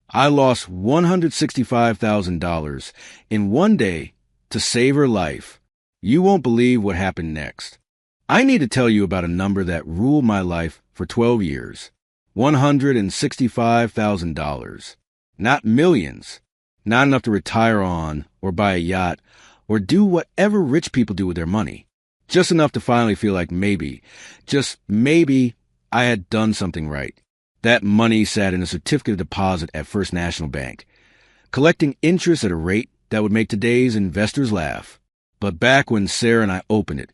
I lost $165,000 in one day to save her life. You won't believe what happened next. I need to tell you about a number that ruled my life for 12 years. $165,000. Not millions. Not enough to retire on, or buy a yacht, or do whatever rich people do with their money. Just enough to finally feel like maybe, just maybe, I had done something right. That money sat in a certificate of deposit at First National Bank, collecting interest at a rate that would make today's investors laugh. But back when Sarah and I opened it,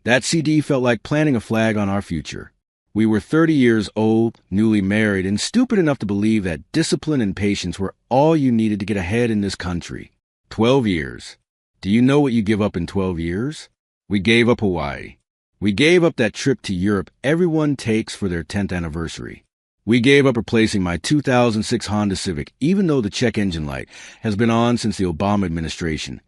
that CD felt like planting a flag on our future. We were 30 years old, newly married, and stupid enough to believe that discipline and patience were all you needed to get ahead in this country. 12 years. Do you know what you give up in 12 years? We gave up Hawaii. We gave up that trip to Europe everyone takes for their 10th anniversary. We gave up replacing my 2006 Honda Civic, even though the check engine light has been on since the Obama administration.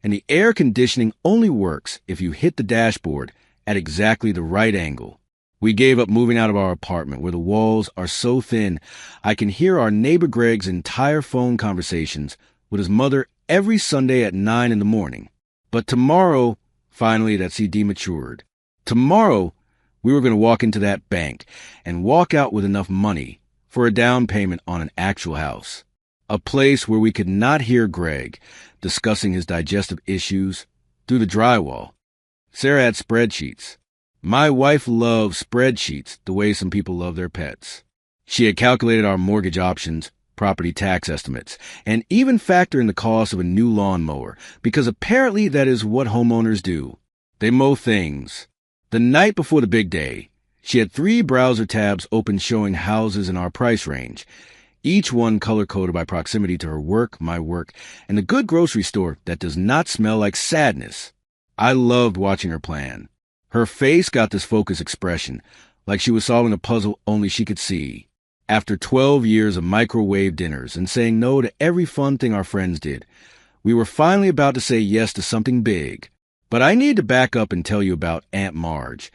And the air conditioning only works if you hit the dashboard at exactly the right angle. We gave up moving out of our apartment where the walls are so thin I can hear our neighbor Greg's entire phone conversations with his mother every Sunday at 9 in the morning. But tomorrow, finally, that CD matured. Tomorrow, we were going to walk into that bank and walk out with enough money for a down payment on an actual house. A place where we could not hear Greg discussing his digestive issues through the drywall. Sarah had spreadsheets. My wife loved spreadsheets the way some people love their pets. She had calculated our mortgage options, property tax estimates, and even factor in the cost of a new lawnmower, because apparently that is what homeowners do. They mow things. The night before the big day, she had 3 browser tabs open showing houses in our price range, each one color-coded by proximity to her work, my work, and the good grocery store that does not smell like sadness. I loved watching her plan. Her face got this focused expression, like she was solving a puzzle only she could see. After 12 years of microwave dinners and saying no to every fun thing our friends did, we were finally about to say yes to something big. But I need to back up and tell you about Aunt Marge,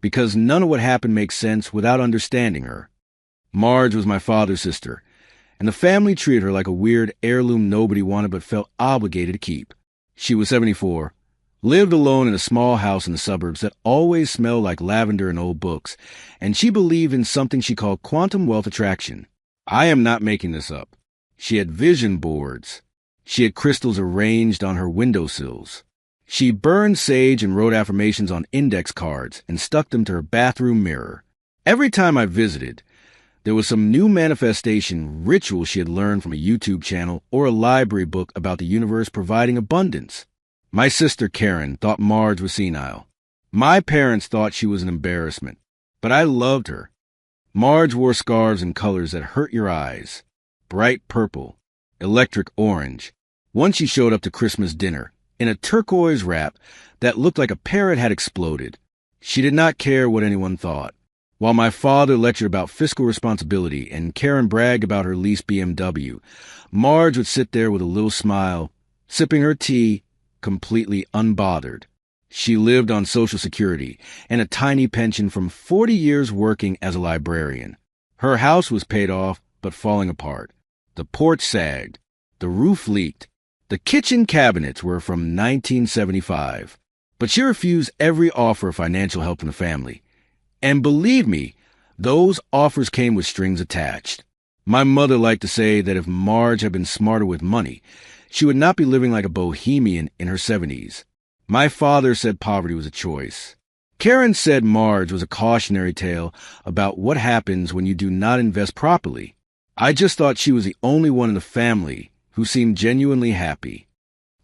because none of what happened makes sense without understanding her. Marge was my father's sister, and the family treated her like a weird heirloom nobody wanted but felt obligated to keep. She was 74, lived alone in a small house in the suburbs that always smelled like lavender and old books, and she believed in something she called quantum wealth attraction. I am not making this up. She had vision boards. She had crystals arranged on her windowsills. She burned sage and wrote affirmations on index cards and stuck them to her bathroom mirror. Every time I visited, there was some new manifestation ritual she had learned from a YouTube channel or a library book about the universe providing abundance. My sister Karen thought Marge was senile. My parents thought she was an embarrassment, but I loved her. Marge wore scarves in colors that hurt your eyes. Bright purple, electric orange. Once she showed up to Christmas dinner in a turquoise wrap that looked like a parrot had exploded. She did not care what anyone thought. While my father lectured about fiscal responsibility and Karen bragged about her leased BMW, Marge would sit there with a little smile, sipping her tea, completely unbothered. She lived on Social Security and a tiny pension from 40 years working as a librarian. Her house was paid off but falling apart. The porch sagged. The roof leaked. The kitchen cabinets were from 1975. But she refused every offer of financial help from the family. And believe me, those offers came with strings attached. My mother liked to say that if Marge had been smarter with money, she would not be living like a bohemian in her 70s. My father said poverty was a choice. Karen said Marge was a cautionary tale about what happens when you do not invest properly. I just thought she was the only one in the family who seemed genuinely happy.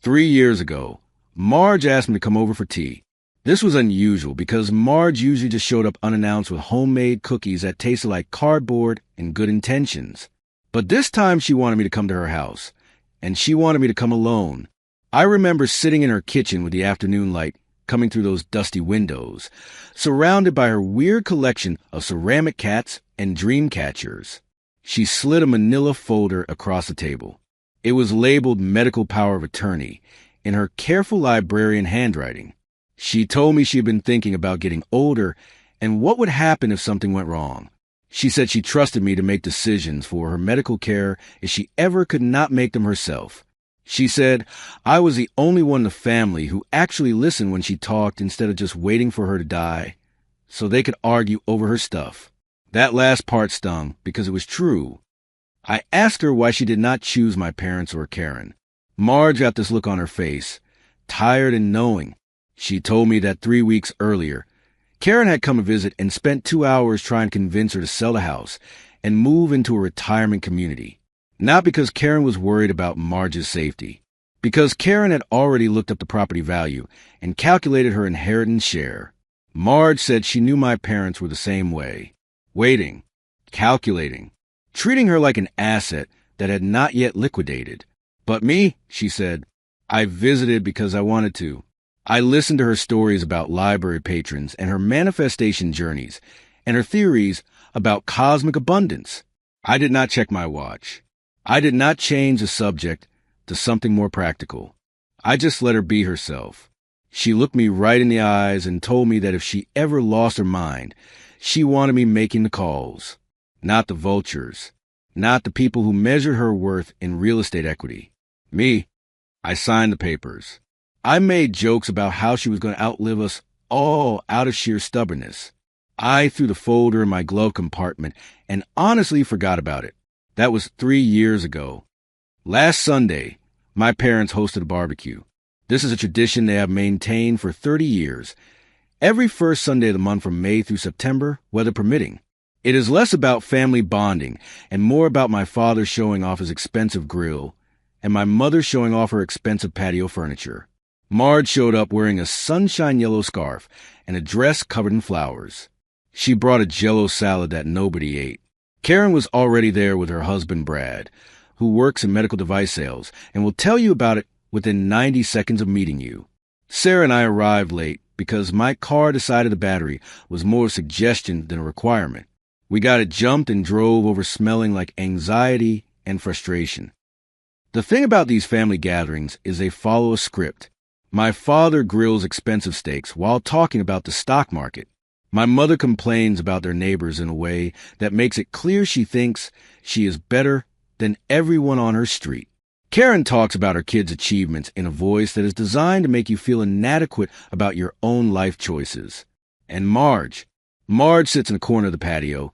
3 years ago, Marge asked me to come over for tea. This was unusual because Marge usually just showed up unannounced with homemade cookies that tasted like cardboard and good intentions. But this time she wanted me to come to her house, and she wanted me to come alone. I remember sitting in her kitchen with the afternoon light coming through those dusty windows, surrounded by her weird collection of ceramic cats and dream catchers. She slid a manila folder across the table. It was labeled Medical Power of Attorney in her careful librarian handwriting. She told me she had been thinking about getting older and what would happen if something went wrong. She said she trusted me to make decisions for her medical care if she ever could not make them herself. She said I was the only one in the family who actually listened when she talked instead of just waiting for her to die so they could argue over her stuff. That last part stung because it was true. I asked her why she did not choose my parents or Karen. Marge got this look on her face, tired and knowing. She told me that 3 weeks earlier, Karen had come to visit and spent 2 hours trying to convince her to sell the house and move into a retirement community. Not because Karen was worried about Marge's safety, because Karen had already looked up the property value and calculated her inheritance share. Marge said she knew my parents were the same way, waiting, calculating, treating her like an asset that had not yet liquidated. But me, she said, I visited because I wanted to. I listened to her stories about library patrons and her manifestation journeys and her theories about cosmic abundance. I did not check my watch. I did not change the subject to something more practical. I just let her be herself. She looked me right in the eyes and told me that if she ever lost her mind, she wanted me making the calls, not the vultures, not the people who measured her worth in real estate equity. Me, I signed the papers. I made jokes about how she was going to outlive us all out of sheer stubbornness. I threw the folder in my glove compartment and honestly forgot about it. That was 3 years ago. Last Sunday, my parents hosted a barbecue. This is a tradition they have maintained for 30 years. Every first Sunday of the month from May through September, weather permitting. It is less about family bonding and more about my father showing off his expensive grill and my mother showing off her expensive patio furniture. Marge showed up wearing a sunshine yellow scarf and a dress covered in flowers. She brought a Jell-O salad that nobody ate. Karen was already there with her husband, Brad, who works in medical device sales and will tell you about it within 90 seconds of meeting you. Sarah and I arrived late because my car decided the battery was more a suggestion than a requirement. We got it jumped and drove over smelling like anxiety and frustration. The thing about these family gatherings is they follow a script. My father grills expensive steaks while talking about the stock market. My mother complains about their neighbors in a way that makes it clear she thinks she is better than everyone on her street. Karen talks about her kids' achievements in a voice that is designed to make you feel inadequate about your own life choices. And Marge sits in the corner of the patio,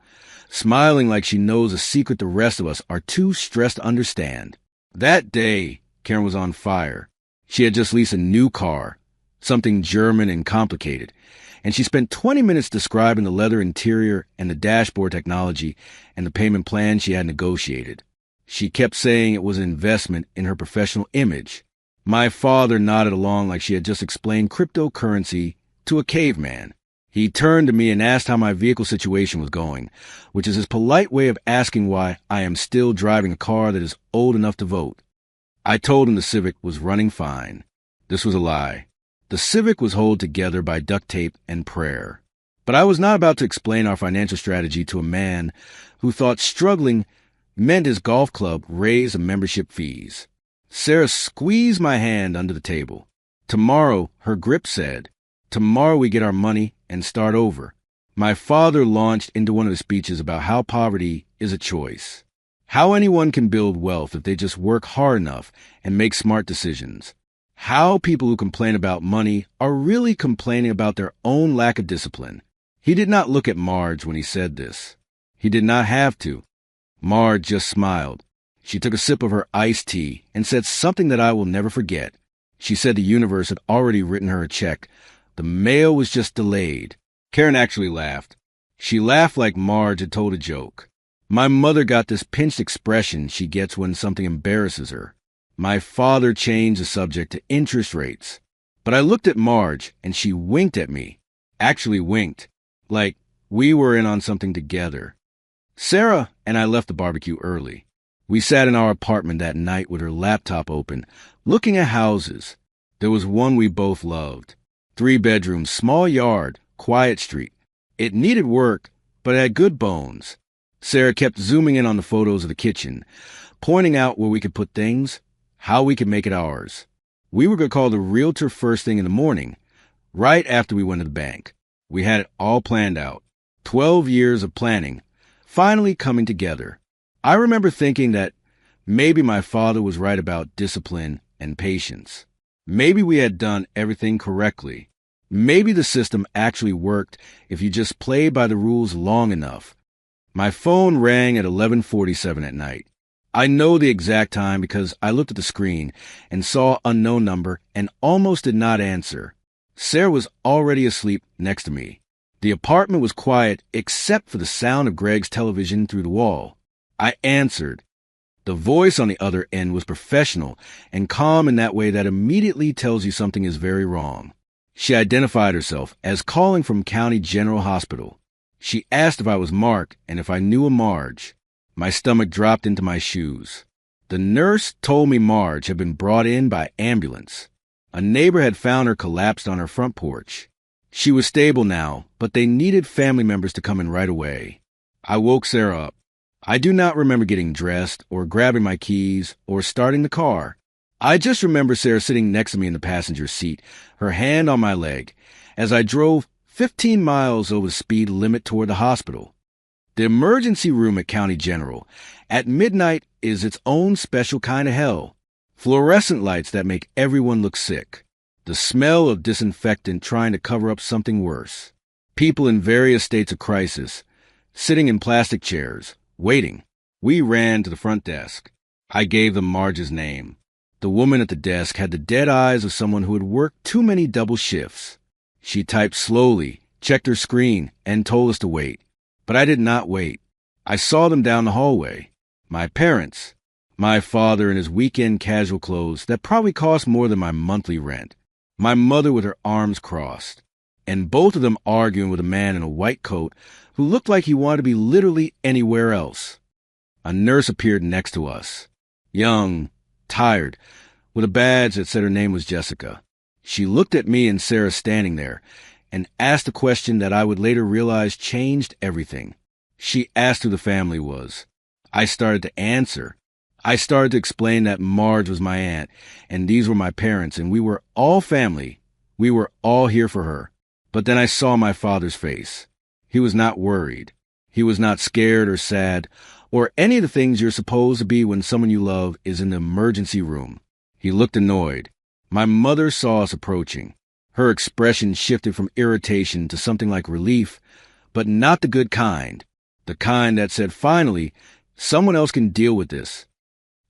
smiling like she knows a secret the rest of us are too stressed to understand. That day, Karen was on fire. She had just leased a new car, something German and complicated, and she spent 20 minutes describing the leather interior and the dashboard technology and the payment plan she had negotiated. She kept saying it was an investment in her professional image. My father nodded along like she had just explained cryptocurrency to a caveman. He turned to me and asked how my vehicle situation was going, which is his polite way of asking why I am still driving a car that is old enough to vote. I told him the Civic was running fine. This was a lie. The Civic was held together by duct tape and prayer. But I was not about to explain our financial strategy to a man who thought struggling meant his golf club raised the membership fees. Sarah squeezed my hand under the table. Tomorrow, her grip said, tomorrow we get our money and start over. My father launched into one of his speeches about how poverty is a choice. How anyone can build wealth if they just work hard enough and make smart decisions. How people who complain about money are really complaining about their own lack of discipline. He did not look at Marge when he said this. He did not have to. Marge just smiled. She took a sip of her iced tea and said something that I will never forget. She said the universe had already written her a check. The mail was just delayed. Karen actually laughed. She laughed like Marge had told a joke. My mother got this pinched expression she gets when something embarrasses her. My father changed the subject to interest rates. But I looked at Marge, and she winked at me. Actually winked. Like we were in on something together. Sarah and I left the barbecue early. We sat in our apartment that night with her laptop open, looking at houses. There was one we both loved. 3 bedrooms, small yard, quiet street. It needed work, but it had good bones. Sarah kept zooming in on the photos of the kitchen, pointing out where we could put things, how we could make it ours. We were going to call the realtor first thing in the morning, right after we went to the bank. We had it all planned out. 12 years of planning, finally coming together. I remember thinking that maybe my father was right about discipline and patience. Maybe we had done everything correctly. Maybe the system actually worked if you just played by the rules long enough. My phone rang at 11:47 at night. I know the exact time because I looked at the screen and saw unknown number and almost did not answer. Sarah was already asleep next to me. The apartment was quiet except for the sound of Greg's television through the wall. I answered. The voice on the other end was professional and calm in that way that immediately tells you something is very wrong. She identified herself as calling from County General Hospital. She asked if I was Mark and if I knew a Marge. My stomach dropped into my shoes. The nurse told me Marge had been brought in by ambulance. A neighbor had found her collapsed on her front porch. She was stable now, but they needed family members to come in right away. I woke Sarah up. I do not remember getting dressed or grabbing my keys or starting the car. I just remember Sarah sitting next to me in the passenger seat, her hand on my leg, as I drove 15 miles over the speed limit toward the hospital. The emergency room at County General at midnight is its own special kind of hell. Fluorescent lights that make everyone look sick. The smell of disinfectant trying to cover up something worse. People in various states of crisis, sitting in plastic chairs, waiting. We ran to the front desk. I gave them Marge's name. The woman at the desk had the dead eyes of someone who had worked too many double shifts. She typed slowly, checked her screen, and told us to wait. But I did not wait. I saw them down the hallway. My parents. My father in his weekend casual clothes that probably cost more than my monthly rent. My mother with her arms crossed. And both of them arguing with a man in a white coat who looked like he wanted to be literally anywhere else. A nurse appeared next to us. Young, tired, with a badge that said her name was Jessica. She looked at me and Sarah standing there and asked a question that I would later realize changed everything. She asked who the family was. I started to answer. I started to explain that Marge was my aunt, and these were my parents, and we were all family. We were all here for her. But then I saw my father's face. He was not worried. He was not scared or sad, or any of the things you're supposed to be when someone you love is in the emergency room. He looked annoyed. My mother saw us approaching. Her expression shifted from irritation to something like relief, but not the good kind. The kind that said, finally, someone else can deal with this.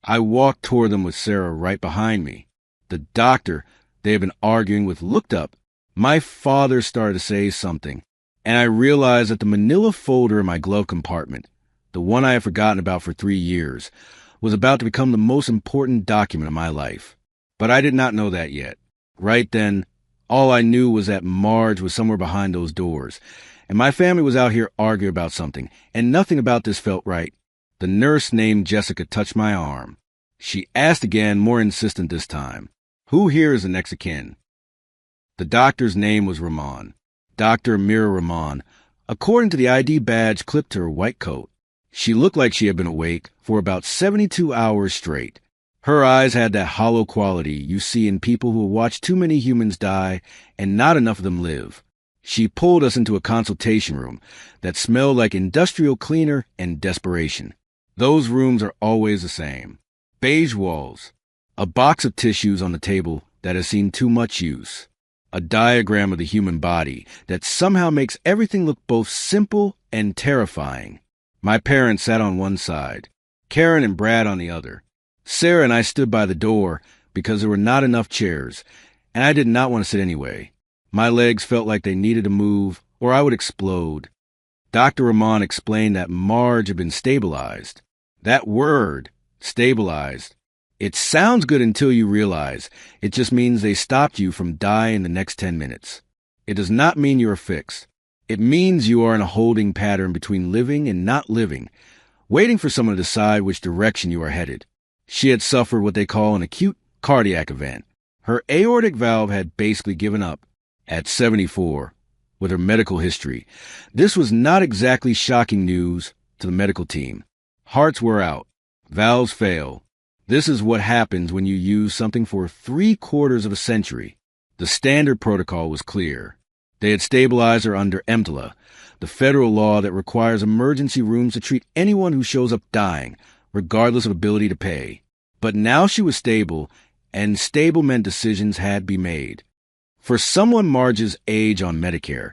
I walked toward them with Sarah right behind me. The doctor they had been arguing with looked up. My father started to say something, and I realized that the manila folder in my glove compartment, the one I had forgotten about for 3 years, was about to become the most important document of my life. But I did not know that yet. Right then, all I knew was that Marge was somewhere behind those doors, and my family was out here arguing about something, and nothing about this felt right. The nurse named Jessica touched my arm. She asked again, more insistent this time, "Who here is the next of kin?" The doctor's name was Rahman. Dr. Mira Rahman, according to the ID badge clipped to her white coat. She looked like she had been awake for about 72 hours straight. Her eyes had that hollow quality you see in people who watch too many humans die and not enough of them live. She pulled us into a consultation room that smelled like industrial cleaner and desperation. Those rooms are always the same. Beige walls, a box of tissues on the table that has seen too much use, a diagram of the human body that somehow makes everything look both simple and terrifying. My parents sat on one side, Karen and Brad on the other. Sarah and I stood by the door because there were not enough chairs, and I did not want to sit anyway. My legs felt like they needed to move, or I would explode. Dr. Rahman explained that Marge had been stabilized. That word, stabilized, it sounds good until you realize it just means they stopped you from dying in the next 10 minutes. It does not mean you are fixed. It means you are in a holding pattern between living and not living, waiting for someone to decide which direction you are headed. She had suffered what they call an acute cardiac event. Her aortic valve had basically given up. At 74, with her medical history, this was not exactly shocking news to the medical team. Hearts were out. Valves fail. This is what happens when you use something for 3/4 of a century. The standard protocol was clear. They had stabilized her under EMTALA, the federal law that requires emergency rooms to treat anyone who shows up dying, regardless of ability to pay. But now she was stable, and stable meant decisions had to be made. For someone Marge's age on Medicare,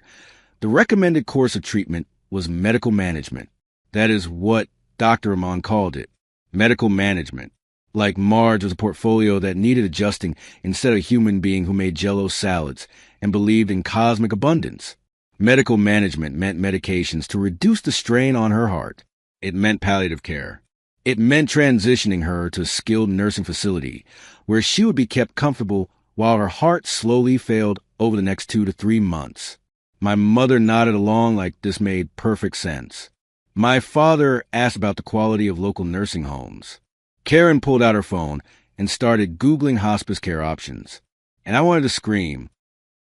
the recommended course of treatment was medical management. That is what Dr. Amon called it, medical management. Like Marge was a portfolio that needed adjusting instead of a human being who made Jell-O salads and believed in cosmic abundance. Medical management meant medications to reduce the strain on her heart. It meant palliative care. It meant transitioning her to a skilled nursing facility where she would be kept comfortable while her heart slowly failed over the next 2 to 3 months. My mother nodded along like this made perfect sense. My father asked about the quality of local nursing homes. Karen pulled out her phone and started Googling hospice care options. And I wanted to scream.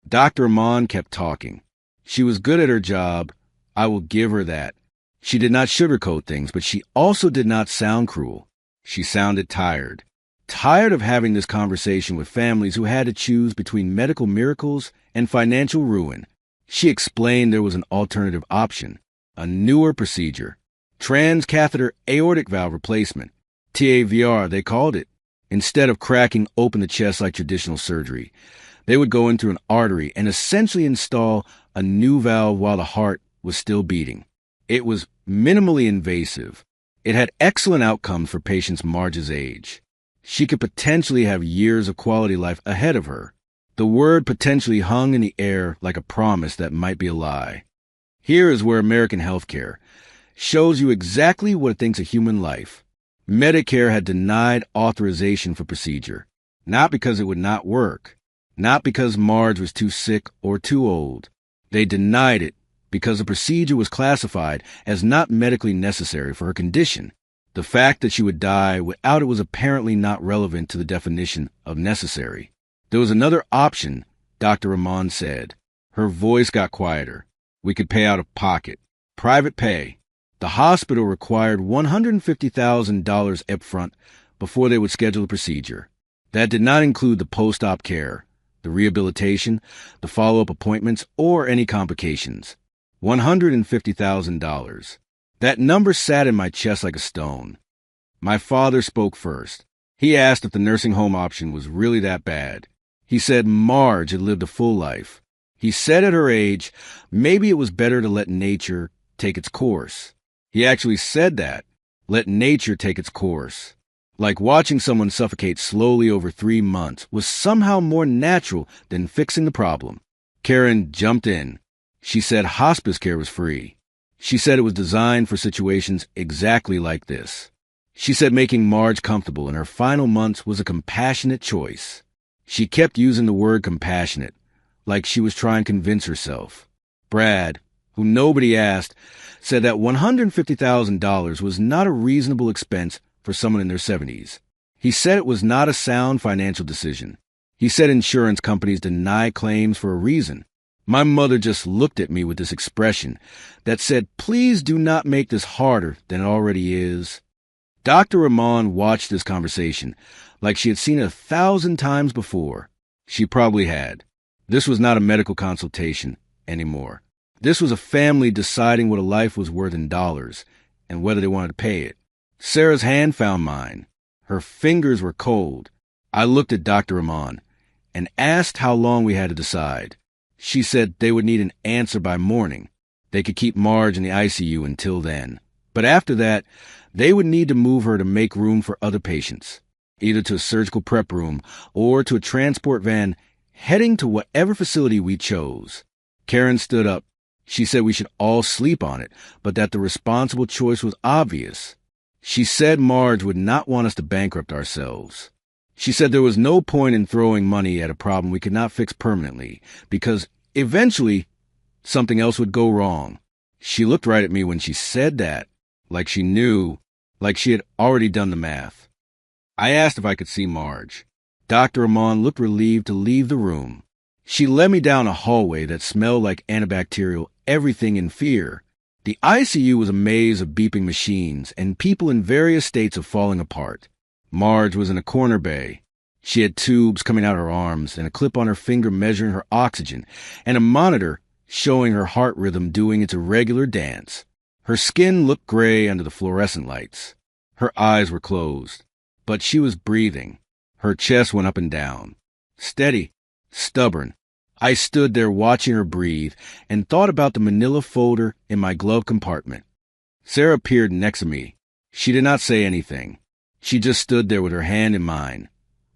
Dr. Amon kept talking. She was good at her job. I will give her that. She did not sugarcoat things, but she also did not sound cruel. She sounded tired. Tired of having this conversation with families who had to choose between medical miracles and financial ruin. She explained there was an alternative option, a newer procedure, transcatheter aortic valve replacement, TAVR they called it. Instead of cracking open the chest like traditional surgery, they would go in through an artery and essentially install a new valve while the heart was still beating. It was minimally invasive. It had excellent outcomes for patients Marge's age. She could potentially have years of quality life ahead of her. The word potentially hung in the air like a promise that might be a lie. Here is where American healthcare shows you exactly what it thinks of human life. Medicare had denied authorization for procedure, not because it would not work, not because Marge was too sick or too old. They denied it because the procedure was classified as not medically necessary for her condition. The fact that she would die without it was apparently not relevant to the definition of necessary. There was another option, Dr. Amon said. Her voice got quieter. We could pay out of pocket. Private pay. The hospital required $150,000 up front before they would schedule the procedure. That did not include the post-op care, the rehabilitation, the follow-up appointments, or any complications. $150,000. That number sat in my chest like a stone. My father spoke first. He asked if the nursing home option was really that bad. He said Marge had lived a full life. He said at her age, maybe it was better to let nature take its course. He actually said that. Let nature take its course. Like watching someone suffocate slowly over 3 months was somehow more natural than fixing the problem. Karen jumped in. She said hospice care was free. She said it was designed for situations exactly like this. She said making Marge comfortable in her final months was a compassionate choice. She kept using the word compassionate, like she was trying to convince herself. Brad, who nobody asked, said that $150,000 was not a reasonable expense for someone in their 70s. He said it was not a sound financial decision. He said insurance companies deny claims for a reason. My mother just looked at me with this expression that said, please do not make this harder than it already is. Dr. Amon watched this conversation like she had seen it 1,000 times before. She probably had. This was not a medical consultation anymore. This was a family deciding what a life was worth in dollars and whether they wanted to pay it. Sarah's hand found mine. Her fingers were cold. I looked at Dr. Amon and asked how long we had to decide. She said they would need an answer by morning. They could keep Marge in the ICU until then. But after that, they would need to move her to make room for other patients, either to a surgical prep room or to a transport van heading to whatever facility we chose. Karen stood up. She said we should all sleep on it, but that the responsible choice was obvious. She said Marge would not want us to bankrupt ourselves. She said there was no point in throwing money at a problem we could not fix permanently, because eventually something else would go wrong. She looked right at me when she said that, like she knew, like she had already done the math. I asked if I could see Marge. Dr. Amon looked relieved to leave the room. She led me down a hallway that smelled like antibacterial everything in fear. The ICU was a maze of beeping machines and people in various states of falling apart. Marge was in a corner bay. She had tubes coming out her arms and a clip on her finger measuring her oxygen and a monitor showing her heart rhythm doing its irregular dance. Her skin looked gray under the fluorescent lights. Her eyes were closed, but she was breathing. Her chest went up and down. Steady, stubborn. I stood there watching her breathe and thought about the manila folder in my glove compartment. Sarah appeared next to me. She did not say anything. She just stood there with her hand in mine.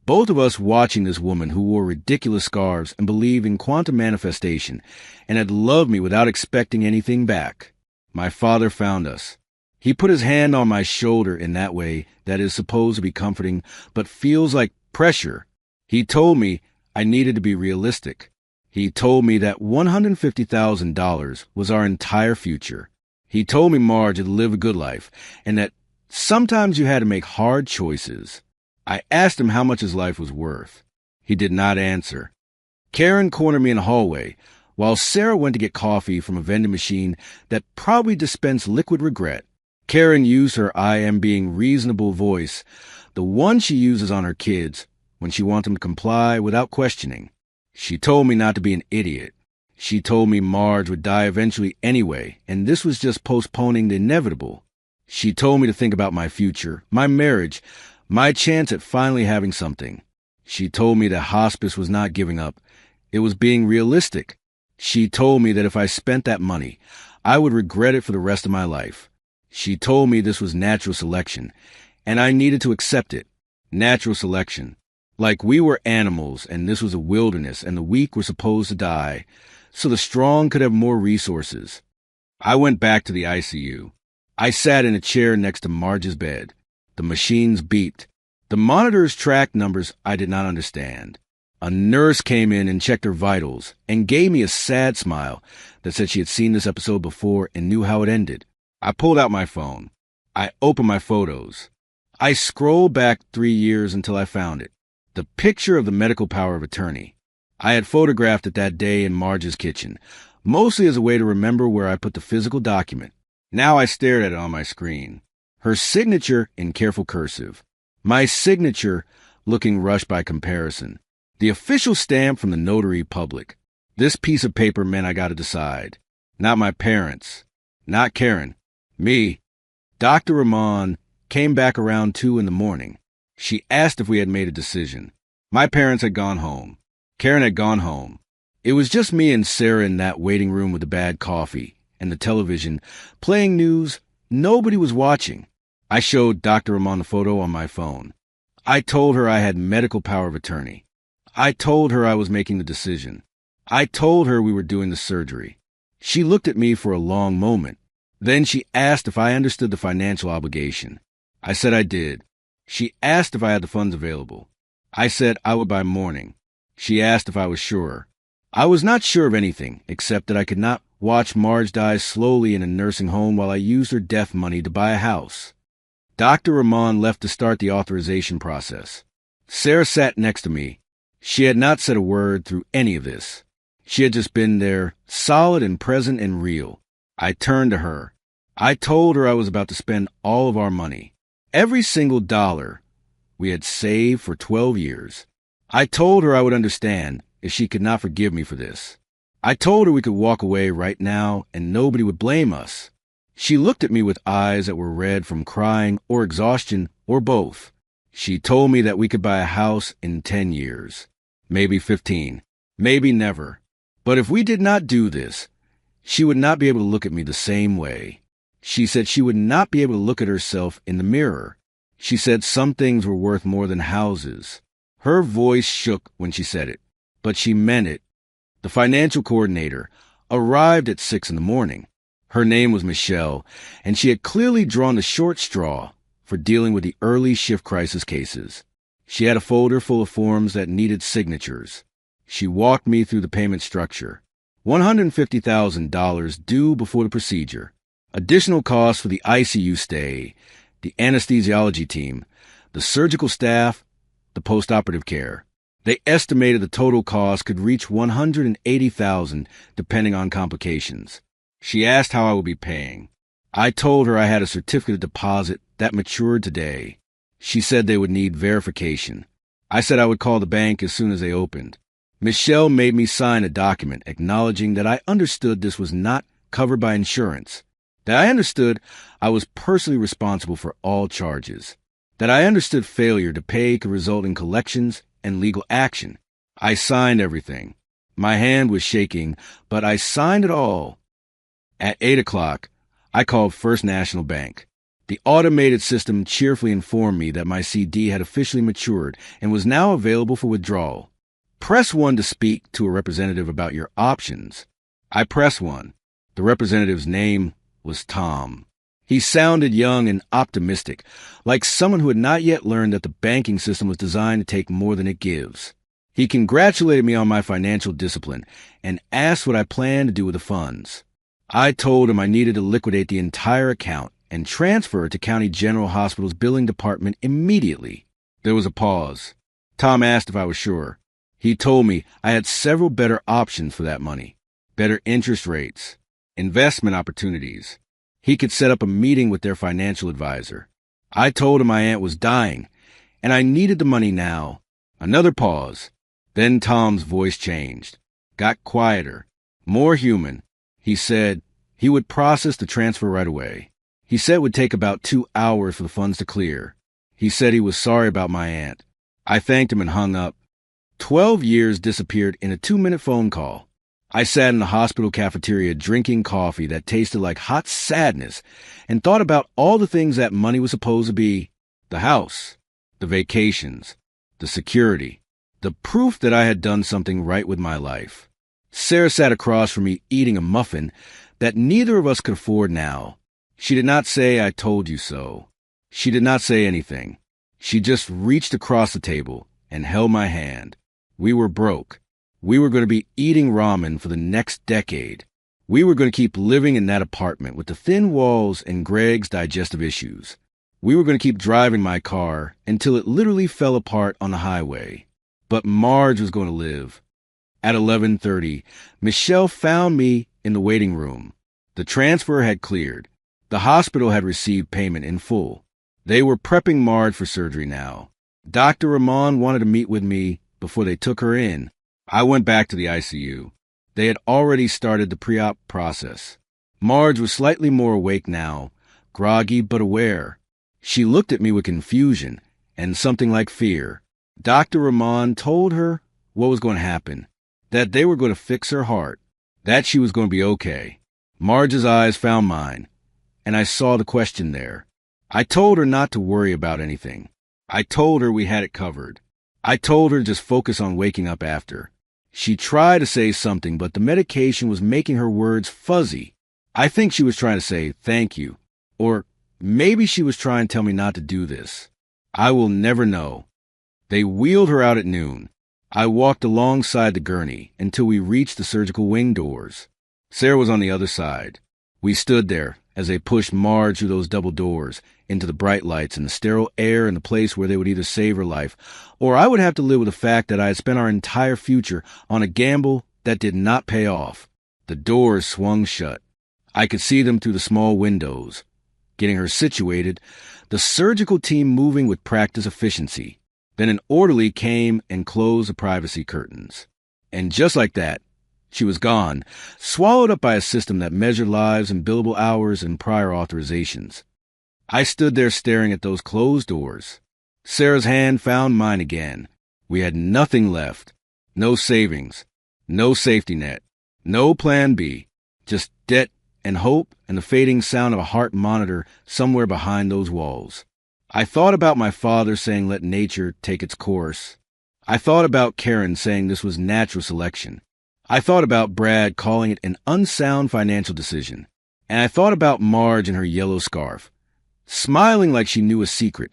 Both of us watching this woman who wore ridiculous scarves and believed in quantum manifestation and had loved me without expecting anything back. My father found us. He put his hand on my shoulder in that way that is supposed to be comforting but feels like pressure. He told me I needed to be realistic. He told me that $150,000 was our entire future. He told me Marge had lived a good life and that sometimes you had to make hard choices. I asked him how much his life was worth. He did not answer. Karen cornered me in the hallway, while Sarah went to get coffee from a vending machine that probably dispensed liquid regret. Karen used her I am being reasonable voice, the one she uses on her kids when she wants them to comply without questioning. She told me not to be an idiot. She told me Marge would die eventually anyway, and this was just postponing the inevitable. She told me to think about my future, my marriage, my chance at finally having something. She told me that hospice was not giving up. It was being realistic. She told me that if I spent that money, I would regret it for the rest of my life. She told me this was natural selection, and I needed to accept it. Natural selection. Like we were animals, and this was a wilderness, and the weak were supposed to die, so the strong could have more resources. I went back to the ICU. I sat in a chair next to Marge's bed. The machines beeped. The monitors tracked numbers I did not understand. A nurse came in and checked her vitals and gave me a sad smile that said she had seen this episode before and knew how it ended. I pulled out my phone. I opened my photos. I scrolled back 3 years until I found it. The picture of the medical power of attorney. I had photographed it that day in Marge's kitchen, mostly as a way to remember where I put the physical document. Now I stared at it on my screen. Her signature in careful cursive. My signature looking rushed by comparison. The official stamp from the notary public. This piece of paper meant I got to decide. Not my parents. Not Karen. Me. Dr. Rahman came back around 2 in the morning. She asked if we had made a decision. My parents had gone home. Karen had gone home. It was just me and Sarah in that waiting room with the bad coffee and the television, playing news. Nobody was watching. I showed Dr. Rahman the photo on my phone. I told her I had medical power of attorney. I told her I was making the decision. I told her we were doing the surgery. She looked at me for a long moment. Then she asked if I understood the financial obligation. I said I did. She asked if I had the funds available. I said I would by morning. She asked if I was sure. I was not sure of anything, except that I could not watch Marge die slowly in a nursing home while I used her death money to buy a house. Dr. Rahman left to start the authorization process. Sarah sat next to me. She had not said a word through any of this. She had just been there, solid and present and real. I turned to her. I told her I was about to spend all of our money. Every single dollar we had saved for 12 years. I told her I would understand if she could not forgive me for this. I told her we could walk away right now and nobody would blame us. She looked at me with eyes that were red from crying or exhaustion or both. She told me that we could buy a house in 10 years, maybe 15, maybe never. But if we did not do this, she would not be able to look at me the same way. She said she would not be able to look at herself in the mirror. She said some things were worth more than houses. Her voice shook when she said it, but she meant it. The financial coordinator arrived at 6 in the morning. Her name was Michelle, and she had clearly drawn the short straw for dealing with the early shift crisis cases. She had a folder full of forms that needed signatures. She walked me through the payment structure. $150,000 due before the procedure. Additional costs for the ICU stay, the anesthesiology team, the surgical staff, the postoperative care. They estimated the total cost could reach $180,000 depending on complications. She asked how I would be paying. I told her I had a certificate of deposit that matured today. She said they would need verification. I said I would call the bank as soon as they opened. Michelle made me sign a document acknowledging that I understood this was not covered by insurance, that I understood I was personally responsible for all charges, that I understood failure to pay could result in collections and legal action. I signed everything. My hand was shaking, but I signed it all. At 8 o'clock, I called First National Bank. The automated system cheerfully informed me that my CD had officially matured and was now available for withdrawal. Press 1 to speak to a representative about your options. I pressed 1. The representative's name was Tom. He sounded young and optimistic, like someone who had not yet learned that the banking system was designed to take more than it gives. He congratulated me on my financial discipline and asked what I planned to do with the funds. I told him I needed to liquidate the entire account and transfer it to County General Hospital's billing department immediately. There was a pause. Tom asked if I was sure. He told me I had several better options for that money, better interest rates, investment opportunities. He could set up a meeting with their financial advisor. I told him my aunt was dying, and I needed the money now. Another pause. Then Tom's voice changed, got quieter, more human. He said he would process the transfer right away. He said it would take about 2 hours for the funds to clear. He said he was sorry about my aunt. I thanked him and hung up. 12 years disappeared in a 2-minute phone call. I sat in the hospital cafeteria drinking coffee that tasted like hot sadness and thought about all the things that money was supposed to be: the house, the vacations, the security, the proof that I had done something right with my life. Sarah sat across from me eating a muffin that neither of us could afford now. She did not say, "I told you so." She did not say anything. She just reached across the table and held my hand. We were broke. We were going to be eating ramen for the next decade. We were going to keep living in that apartment with the thin walls and Greg's digestive issues. We were going to keep driving my car until it literally fell apart on the highway. But Marge was going to live. At 11:30, Michelle found me in the waiting room. The transfer had cleared. The hospital had received payment in full. They were prepping Marge for surgery now. Dr. Rahman wanted to meet with me before they took her in. I went back to the ICU. They had already started the pre-op process. Marge was slightly more awake now, groggy but aware. She looked at me with confusion and something like fear. Dr. Rahman told her what was going to happen, that they were going to fix her heart, that she was going to be okay. Marge's eyes found mine, and I saw the question there. I told her not to worry about anything. I told her we had it covered. I told her to just focus on waking up after. She tried to say something, but the medication was making her words fuzzy. I think she was trying to say thank you, or maybe she was trying to tell me not to do this. I will never know. They wheeled her out at noon. I walked alongside the gurney until we reached the surgical wing doors. Sarah was on the other side. We stood there as they pushed Marge through those double doors into the bright lights and the sterile air in the place where they would either save her life, or I would have to live with the fact that I had spent our entire future on a gamble that did not pay off. The doors swung shut. I could see them through the small windows. Getting her situated, the surgical team moving with practice efficiency. Then an orderly came and closed the privacy curtains. And just like that, she was gone, swallowed up by a system that measured lives and billable hours and prior authorizations. I stood there staring at those closed doors. Sarah's hand found mine again. We had nothing left. No savings. No safety net. No plan B. Just debt and hope and the fading sound of a heart monitor somewhere behind those walls. I thought about my father saying let nature take its course. I thought about Karen saying this was natural selection. I thought about Brad calling it an unsound financial decision. And I thought about Marge in her yellow scarf, smiling like she knew a secret,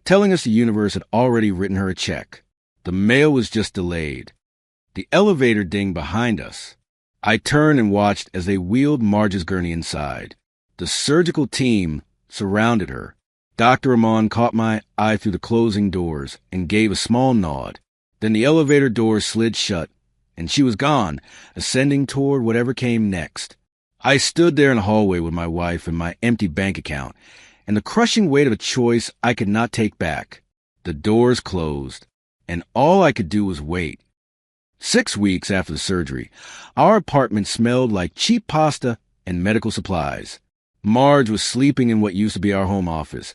telling us the universe had already written her a check. The mail was just delayed. The elevator dinged behind us. I turned and watched as they wheeled Marge's gurney inside. The surgical team surrounded her. Dr. Rahman caught my eye through the closing doors and gave a small nod. Then the elevator doors slid shut, and she was gone, ascending toward whatever came next. I stood there in the hallway with my wife and my empty bank account, and the crushing weight of a choice I could not take back. The doors closed, and all I could do was wait. 6 weeks after the surgery, our apartment smelled like cheap pasta and medical supplies. Marge was sleeping in what used to be our home office,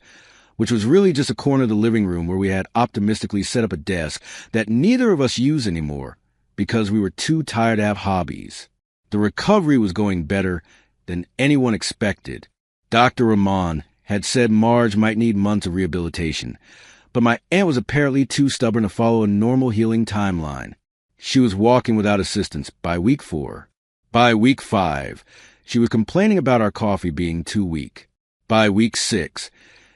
which was really just a corner of the living room where we had optimistically set up a desk that neither of us use anymore because we were too tired to have hobbies. The recovery was going better than anyone expected. Dr. Rahman had said Marge might need months of rehabilitation, but my aunt was apparently too stubborn to follow a normal healing timeline. She was walking without assistance by week 4. By week 5, she was complaining about our coffee being too weak. By week 6,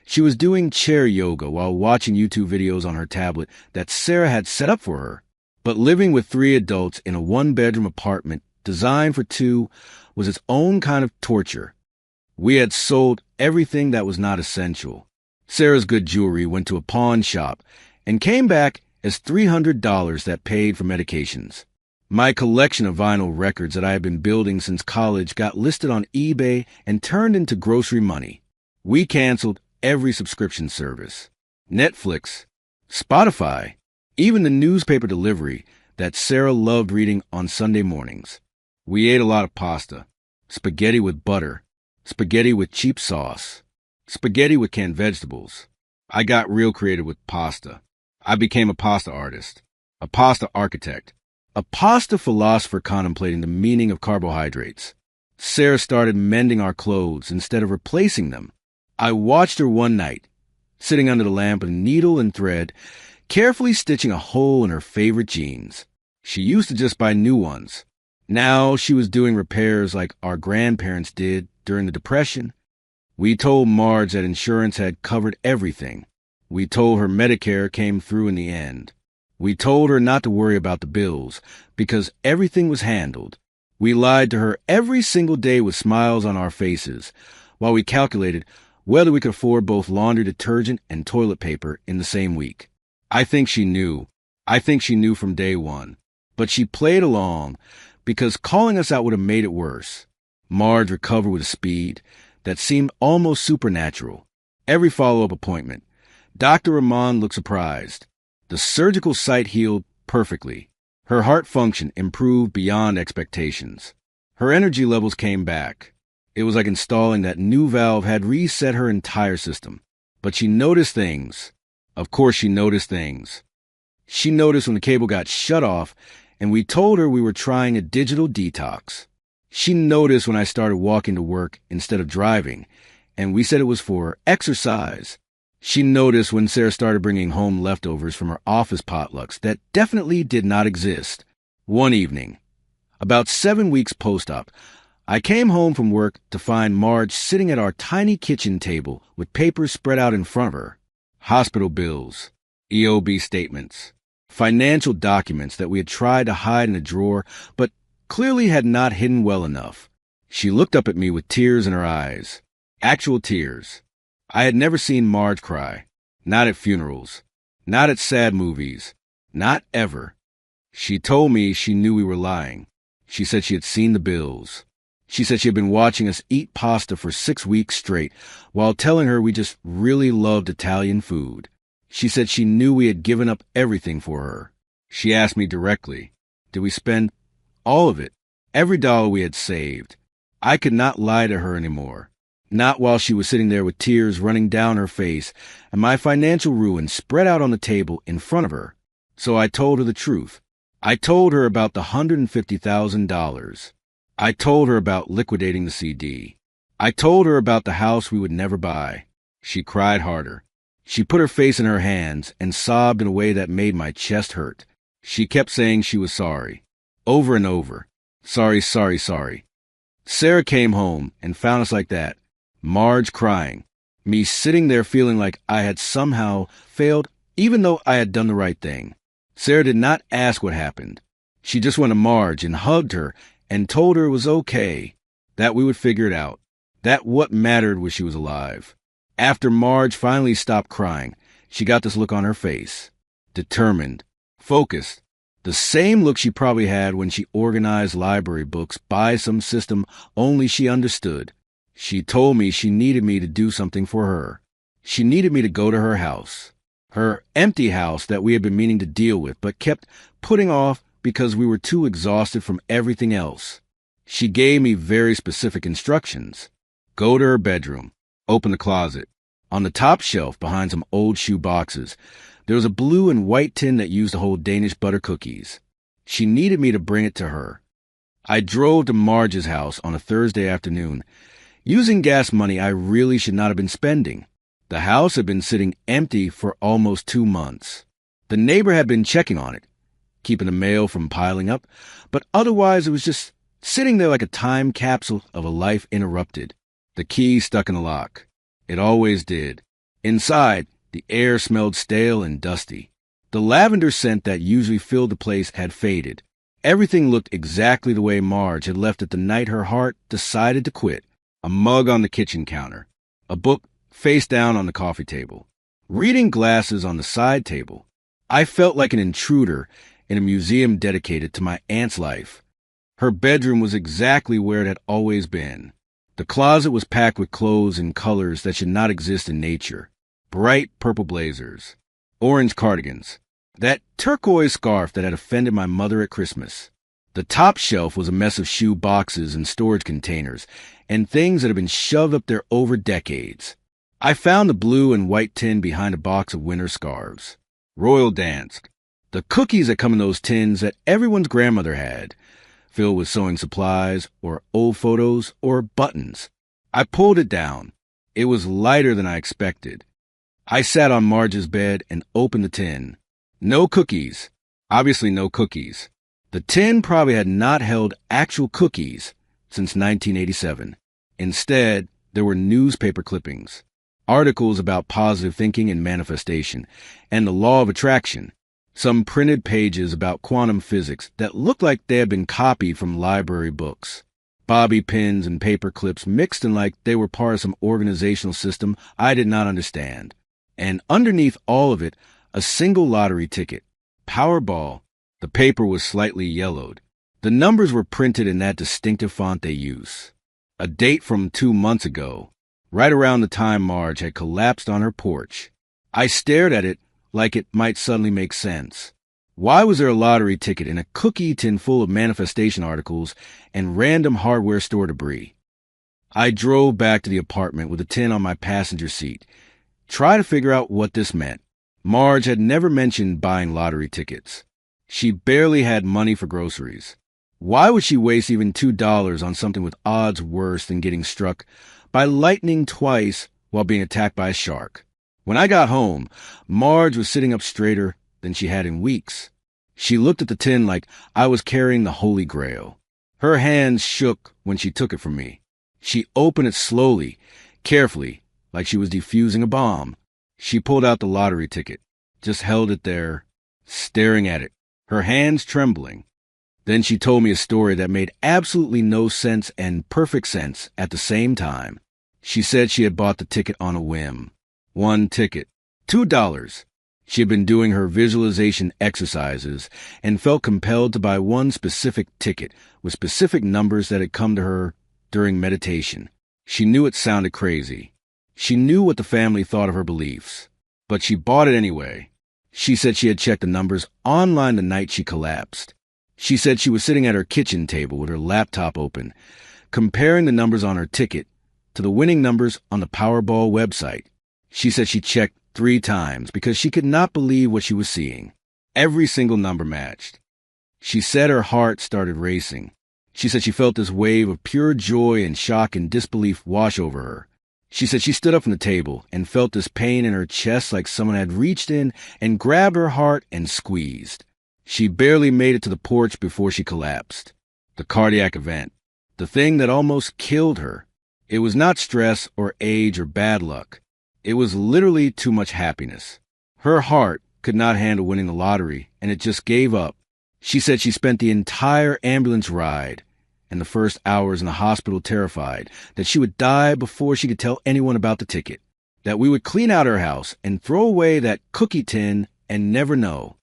she was doing chair yoga while watching YouTube videos on her tablet that Sarah had set up for her. But living with 3 adults in a 1-bedroom apartment designed for 2 was its own kind of torture. We had sold everything that was not essential. Sarah's good jewelry went to a pawn shop and came back as $300 that paid for medications. My collection of vinyl records that I had been building since college got listed on eBay and turned into grocery money. We canceled every subscription service. Netflix, Spotify, even the newspaper delivery that Sarah loved reading on Sunday mornings. We ate a lot of pasta, spaghetti with butter, spaghetti with cheap sauce, spaghetti with canned vegetables. I got real creative with pasta. I became a pasta artist, a pasta architect, a pasta philosopher contemplating the meaning of carbohydrates. Sarah started mending our clothes instead of replacing them. I watched her one night, sitting under the lamp with a needle and thread, carefully stitching a hole in her favorite jeans. She used to just buy new ones. Now she was doing repairs like our grandparents did during the Depression. We told Marge that insurance had covered everything. We told her Medicare came through in the end. We told her not to worry about the bills because everything was handled. We lied to her every single day with smiles on our faces while we calculated whether we could afford both laundry detergent and toilet paper in the same week. I think she knew. I think she knew from day one. But she played along because calling us out would have made it worse. Marge recovered with a speed that seemed almost supernatural. Every follow-up appointment, Dr. Rahman looked surprised. The surgical site healed perfectly. Her heart function improved beyond expectations. Her energy levels came back. It was like installing that new valve had reset her entire system. But she noticed things. Of course she noticed things. She noticed when the cable got shut off and we told her we were trying a digital detox. She noticed when I started walking to work instead of driving, and we said it was for exercise. She noticed when Sarah started bringing home leftovers from her office potlucks that definitely did not exist. One evening, about 7 weeks post-op, I came home from work to find Marge sitting at our tiny kitchen table with papers spread out in front of her. Hospital bills, EOB statements, financial documents that we had tried to hide in a drawer, but clearly had not hidden well enough. She looked up at me with tears in her eyes. Actual tears. I had never seen Marge cry. Not at funerals. Not at sad movies. Not ever. She told me she knew we were lying. She said she had seen the bills. She said she had been watching us eat pasta for 6 weeks straight while telling her we just really loved Italian food. She said she knew we had given up everything for her. She asked me directly, did we spend all of it, every dollar we had saved? I could not lie to her anymore. Not while she was sitting there with tears running down her face and my financial ruin spread out on the table in front of her. So I told her the truth. I told her about the $150,000. I told her about liquidating the CD. I told her about the house we would never buy. She cried harder. She put her face in her hands and sobbed in a way that made my chest hurt. She kept saying she was sorry, over and over. Sorry, sorry, sorry. Sarah came home and found us like that. Marge crying. Me sitting there feeling like I had somehow failed even though I had done the right thing. Sarah did not ask what happened. She just went to Marge and hugged her and told her it was okay, that we would figure it out, that what mattered was she was alive. After Marge finally stopped crying, she got this look on her face. Determined, focused, the same look she probably had when she organized library books by some system only she understood. She told me she needed me to do something for her. She needed me to go to her house. Her empty house that we had been meaning to deal with but kept putting off because we were too exhausted from everything else. She gave me very specific instructions. Go to her bedroom. Open the closet. On the top shelf, behind some old shoe boxes, there was a blue and white tin that used to hold Danish butter cookies. She needed me to bring it to her. I drove to Marge's house on a Thursday afternoon, using gas money I really should not have been spending. The house had been sitting empty for almost 2 months. The neighbor had been checking on it, keeping the mail from piling up, but otherwise it was just sitting there like a time capsule of a life interrupted. The key stuck in the lock. It always did. Inside, the air smelled stale and dusty. The lavender scent that usually filled the place had faded. Everything looked exactly the way Marge had left it the night her heart decided to quit. A mug on the kitchen counter. A book face down on the coffee table. Reading glasses on the side table. I felt like an intruder in a museum dedicated to my aunt's life. Her bedroom was exactly where it had always been. The closet was packed with clothes in colors that should not exist in nature. Bright purple blazers. Orange cardigans. That turquoise scarf that had offended my mother at Christmas. The top shelf was a mess of shoe boxes and storage containers, and things that had been shoved up there over decades. I found the blue and white tin behind a box of winter scarves. Royal Dansk. The cookies that come in those tins that everyone's grandmother had, filled with sewing supplies, or old photos, or buttons. I pulled it down. It was lighter than I expected. I sat on Marge's bed and opened the tin. No cookies. Obviously no cookies. The tin probably had not held actual cookies since 1987. Instead, there were newspaper clippings, articles about positive thinking and manifestation, and the law of attraction, some printed pages about quantum physics that looked like they had been copied from library books, bobby pins and paper clips mixed in like they were part of some organizational system I did not understand. And underneath all of it, a single lottery ticket, Powerball. The paper was slightly yellowed. The numbers were printed in that distinctive font they use. A date from 2 months ago, right around the time Marge had collapsed on her porch. I stared at it like it might suddenly make sense. Why was there a lottery ticket in a cookie tin full of manifestation articles and random hardware store debris? I drove back to the apartment with the tin on my passenger seat, try to figure out what this meant. Marge had never mentioned buying lottery tickets. She barely had money for groceries. Why would she waste even $2 on something with odds worse than getting struck by lightning twice while being attacked by a shark? When I got home, Marge was sitting up straighter than she had in weeks. She looked at the tin like I was carrying the Holy Grail. Her hands shook when she took it from me. She opened it slowly, carefully, like she was defusing a bomb. She pulled out the lottery ticket, just held it there, staring at it, her hands trembling. Then she told me a story that made absolutely no sense and perfect sense at the same time. She said she had bought the ticket on a whim. One ticket. $2. She had been doing her visualization exercises and felt compelled to buy one specific ticket with specific numbers that had come to her during meditation. She knew it sounded crazy. She knew what the family thought of her beliefs, but she bought it anyway. She said she had checked the numbers online the night she collapsed. She said she was sitting at her kitchen table with her laptop open, comparing the numbers on her ticket to the winning numbers on the Powerball website. She said she checked 3 times because she could not believe what she was seeing. Every single number matched. She said her heart started racing. She said she felt this wave of pure joy and shock and disbelief wash over her. She said she stood up from the table and felt this pain in her chest like someone had reached in and grabbed her heart and squeezed. She barely made it to the porch before she collapsed. The cardiac event. The thing that almost killed her. It was not stress or age or bad luck. It was literally too much happiness. Her heart could not handle winning the lottery, and it just gave up. She said she spent the entire ambulance ride and the first hours in the hospital terrified that she would die before she could tell anyone about the ticket, that we would clean out her house and throw away that cookie tin and never know.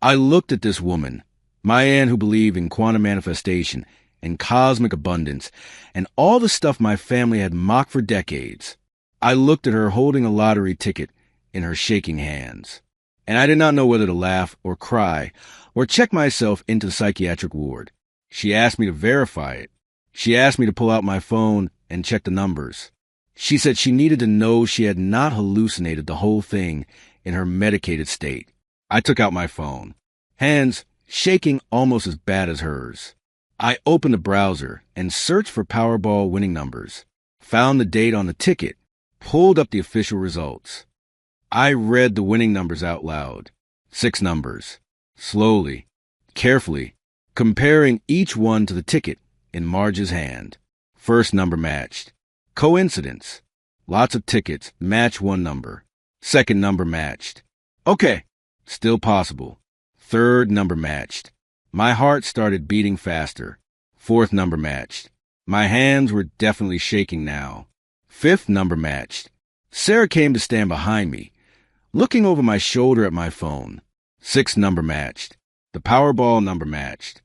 I looked at this woman, my aunt who believed in quantum manifestation and cosmic abundance and all the stuff my family had mocked for decades. I looked at her holding a lottery ticket in her shaking hands. and I did not know whether to laugh or cry or check myself into the psychiatric ward. She asked me to verify it. She asked me to pull out my phone and check the numbers. She said she needed to know she had not hallucinated the whole thing in her medicated state. I took out my phone, hands shaking almost as bad as hers. I opened the browser and searched for Powerball winning numbers, found the date on the ticket, pulled up the official results. I read the winning numbers out loud. 6 numbers, slowly, carefully, comparing each one to the ticket in Marge's hand. First number matched. Coincidence. Lots of tickets match one number. Second number matched. Okay, still possible. Third number matched. My heart started beating faster. Fourth number matched. My hands were definitely shaking now. Fifth number matched. Sarah came to stand behind me, looking over my shoulder at my phone. Sixth number matched. The Powerball number matched.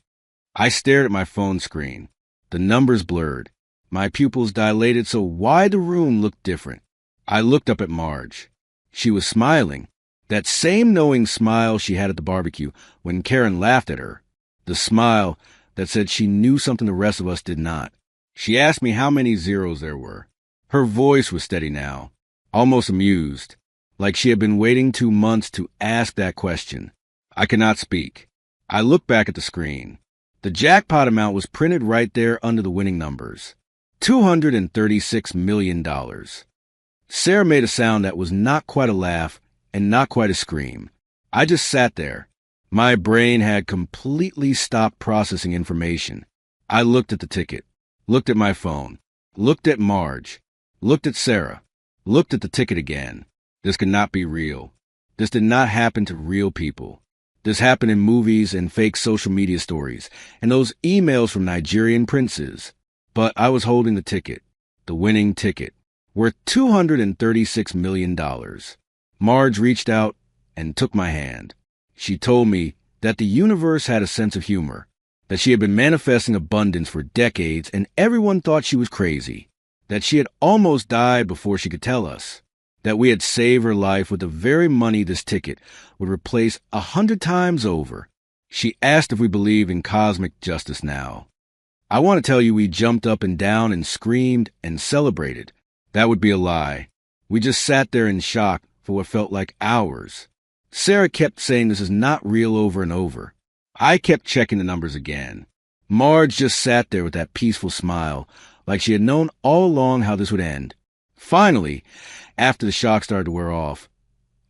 I stared at my phone screen. The numbers blurred. My pupils dilated so wide the room looked different. I looked up at Marge. She was smiling. That same knowing smile she had at the barbecue when Karen laughed at her. The smile that said she knew something the rest of us did not. She asked me how many zeros there were. Her voice was steady now, almost amused, like she had been waiting 2 months to ask that question. I could not speak. I looked back at the screen. The jackpot amount was printed right there under the winning numbers. $236 million. Sarah made a sound that was not quite a laugh and not quite a scream. I just sat there. My brain had completely stopped processing information. I looked at the ticket, looked at my phone, looked at Marge, looked at Sarah, looked at the ticket again. This could not be real. This did not happen to real people. This happened in movies and fake social media stories and those emails from Nigerian princes. But I was holding the ticket, the winning ticket, worth $236 million. Marge reached out and took my hand. She told me that the universe had a sense of humor, that she had been manifesting abundance for decades and everyone thought she was crazy, that she had almost died before she could tell us, that we had saved her life with the very money this ticket would replace 100 times over. She asked if we believed in cosmic justice now. I want to tell you we jumped up and down and screamed and celebrated. That would be a lie. We just sat there in shock for what felt like hours. Sarah kept saying this is not real over and over. I kept checking the numbers again. Marge just sat there with that peaceful smile, like she had known all along how this would end. Finally, after the shock started to wear off,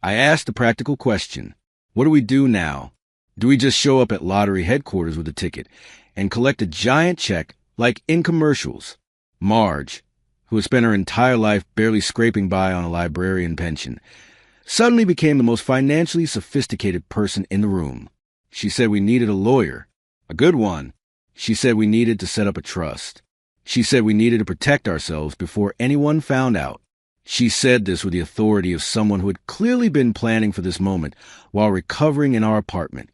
I asked the practical question, what do we do now? Do we just show up at lottery headquarters with a ticket and collect a giant check like in commercials? Marge, who had spent her entire life barely scraping by on a librarian pension, suddenly became the most financially sophisticated person in the room. She said we needed a lawyer, a good one. She said we needed to set up a trust. She said we needed to protect ourselves before anyone found out. She said this with the authority of someone who had clearly been planning for this moment while recovering in our apartment.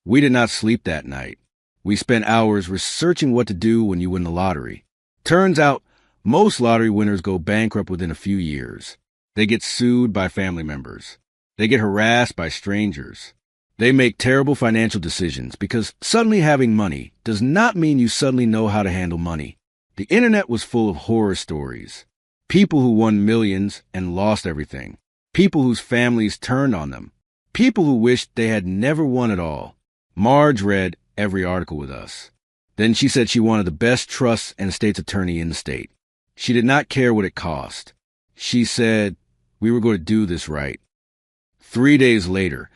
We did not sleep that night. We spent hours researching what to do when you win the lottery. Turns out, most lottery winners go bankrupt within a few years. They get sued by family members. They get harassed by strangers. They make terrible financial decisions because suddenly having money does not mean you suddenly know how to handle money. The internet was full of horror stories. People who won millions and lost everything. People whose families turned on them. People who wished they had never won at all. Marge read every article with us. Then she said she wanted the best trust and estate's attorney in the state. She did not care what it cost. She said we were going to do this right. 3 days later,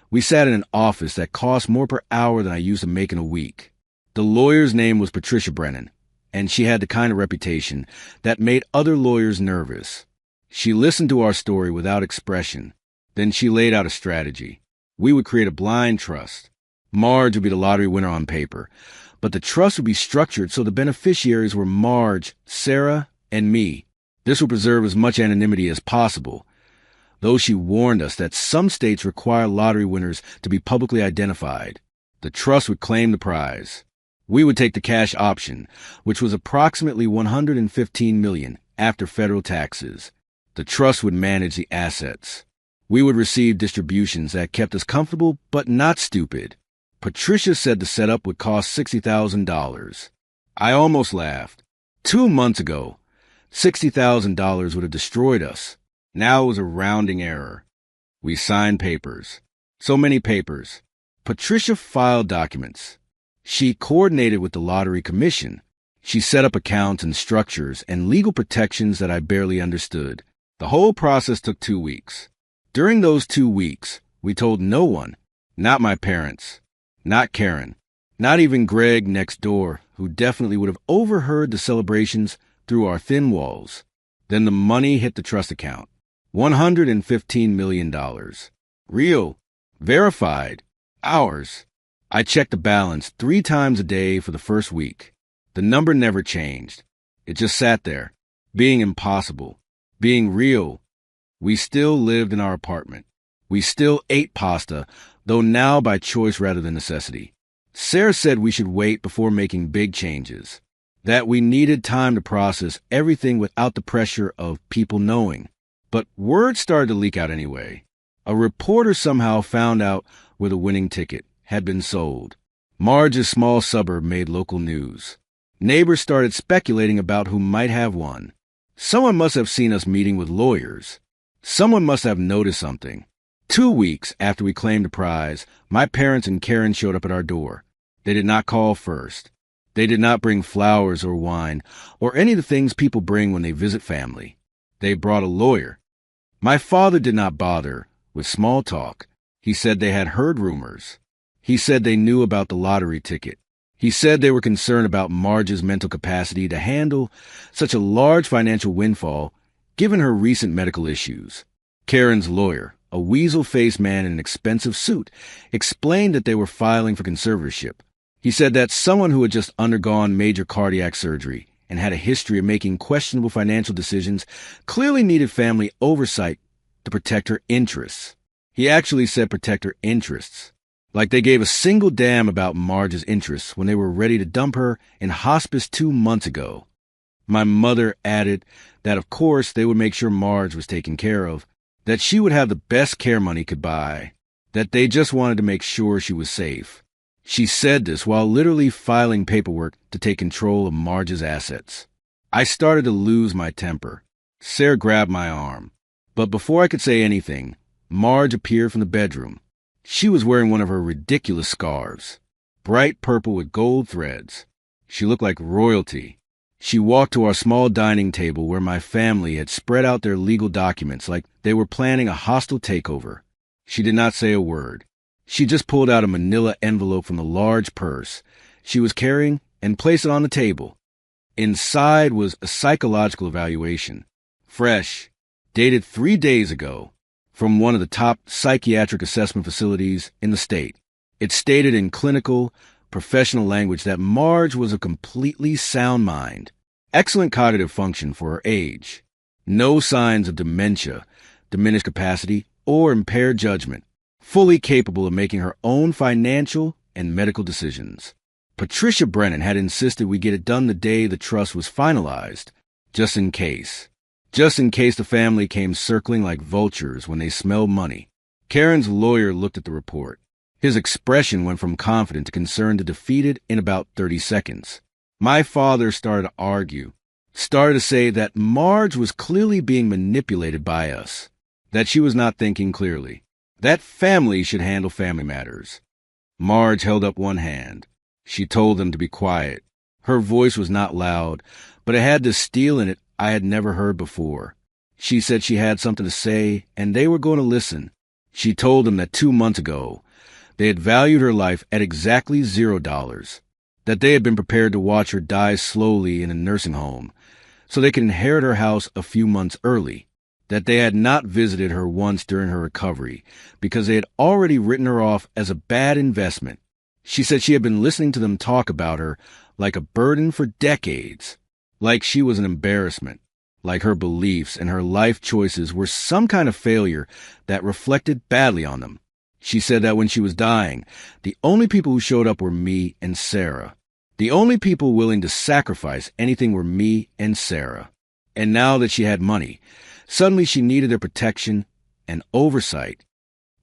we sat in an office that cost more per hour than I used to make in a week. The lawyer's name was Patricia Brennan, and she had the kind of reputation that made other lawyers nervous. She listened to our story without expression. Then she laid out a strategy. We would create a blind trust. Marge would be the lottery winner on paper, but the trust would be structured so the beneficiaries were Marge, Sarah, and me. This would preserve as much anonymity as possible, though she warned us that some states require lottery winners to be publicly identified. The trust would claim the prize. We would take the cash option, which was approximately $115 million after federal taxes. The trust would manage the assets. We would receive distributions that kept us comfortable but not stupid. Patricia said the setup would cost $60,000. I almost laughed. 2 months ago, $60,000 would have destroyed us. Now it was a rounding error. We signed papers. So many papers. Patricia filed documents. She coordinated with the Lottery Commission. She set up accounts and structures and legal protections that I barely understood. The whole process took 2 weeks. During those 2 weeks, we told no one, not my parents, not Karen, not even Greg next door, who definitely would have overheard the celebrations through our thin walls. Then the money hit the trust account. $115 million. Real. Verified. Ours. I checked the balance 3 times a day for the first week. The number never changed. It just sat there, being impossible, being real. We still lived in our apartment. We still ate pasta, though now by choice rather than necessity. Sarah said we should wait before making big changes, that we needed time to process everything without the pressure of people knowing. But word started to leak out anyway. A reporter somehow found out where the winning ticket had been sold. Marge's small suburb made local news. Neighbors started speculating about who might have won. Someone must have seen us meeting with lawyers. Someone must have noticed something. 2 weeks after we claimed the prize, my parents and Karen showed up at our door. They did not call first. They did not bring flowers or wine or any of the things people bring when they visit family. They brought a lawyer. My father did not bother with small talk. He said they had heard rumors. He said they knew about the lottery ticket. He said they were concerned about Marge's mental capacity to handle such a large financial windfall given her recent medical issues. Karen's lawyer, a weasel-faced man in an expensive suit, explained that they were filing for conservatorship. He said that someone who had just undergone major cardiac surgery and had a history of making questionable financial decisions clearly needed family oversight to protect her interests. He actually said protect her interests, like they gave a single damn about Marge's interests when they were ready to dump her in hospice 2 months ago. My mother added that of course they would make sure Marge was taken care of, that she would have the best care money could buy, that they just wanted to make sure she was safe. She said this while literally filing paperwork to take control of Marge's assets. I started to lose my temper. Sarah grabbed my arm. But before I could say anything, Marge appeared from the bedroom. She was wearing one of her ridiculous scarves, bright purple with gold threads. She looked like royalty. She walked to our small dining table where my family had spread out their legal documents like they were planning a hostile takeover. She did not say a word. She just pulled out a manila envelope from the large purse she was carrying and placed it on the table. Inside was a psychological evaluation, fresh, dated 3 days ago, from one of the top psychiatric assessment facilities in the state. It stated in clinical, professional language that Marge was a completely sound mind, excellent cognitive function for her age, no signs of dementia, diminished capacity, or impaired judgment, fully capable of making her own financial and medical decisions. Patricia Brennan had insisted we get it done the day the trust was finalized, just in case. Just in case the family came circling like vultures when they smelled money. Karen's lawyer looked at the report. His expression went from confident to concerned to defeated in about 30 seconds. My father started to argue, started to say that Marge was clearly being manipulated by us, that she was not thinking clearly, that family should handle family matters. Marge held up one hand. She told them to be quiet. Her voice was not loud, but it had this steel in it I had never heard before. She said she had something to say, and they were going to listen. She told them that 2 months ago, they had valued her life at exactly $0, that they had been prepared to watch her die slowly in a nursing home, so they could inherit her house a few months early, that they had not visited her once during her recovery, because they had already written her off as a bad investment. She said she had been listening to them talk about her like a burden for decades, like she was an embarrassment, like her beliefs and her life choices were some kind of failure that reflected badly on them. She said that when she was dying, the only people who showed up were me and Sarah. The only people willing to sacrifice anything were me and Sarah. And now that she had money, suddenly she needed their protection and oversight.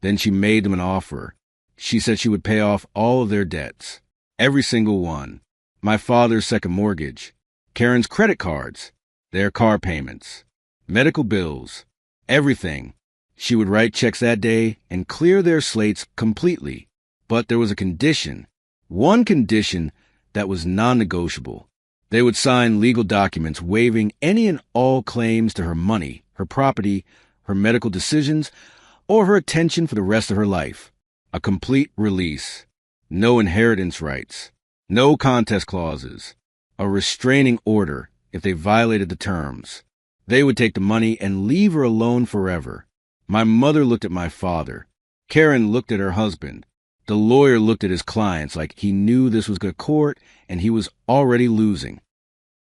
Then she made them an offer. She said she would pay off all of their debts. Every single one. My father's second mortgage, Karen's credit cards, their car payments, medical bills, everything. She would write checks that day and clear their slates completely. But there was a condition, one condition that was non-negotiable. They would sign legal documents waiving any and all claims to her money, her property, her medical decisions, or her attention for the rest of her life. A complete release. No inheritance rights. No contest clauses. A restraining order if they violated the terms. They would take the money and leave her alone forever. My mother looked at my father. Karen looked at her husband. The lawyer looked at his clients like he knew this was good court and he was already losing.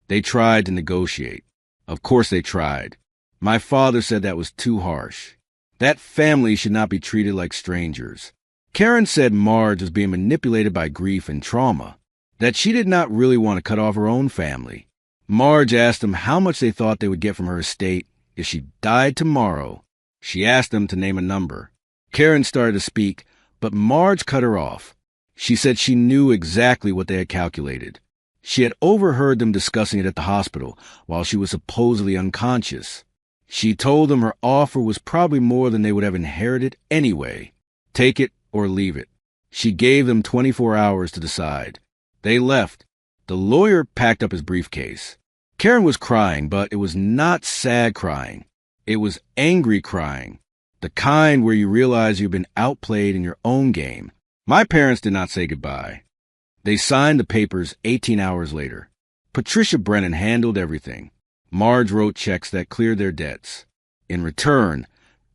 They tried to negotiate. Of course they tried. My father said that was too harsh. That family should not be treated like strangers. Karen said Marge was being manipulated by grief and trauma, that she did not really want to cut off her own family. Marge asked them how much they thought they would get from her estate if she died tomorrow. She asked them to name a number. Karen started to speak, but Marge cut her off. She said she knew exactly what they had calculated. She had overheard them discussing it at the hospital while she was supposedly unconscious. She told them her offer was probably more than they would have inherited anyway. Take it or leave it. She gave them 24 hours to decide. They left. The lawyer packed up his briefcase. Karen was crying, but it was not sad crying. It was angry crying. The kind where you realize you've been outplayed in your own game. My parents did not say goodbye. They signed the papers 18 hours later. Patricia Brennan handled everything. Marge wrote checks that cleared their debts. In return,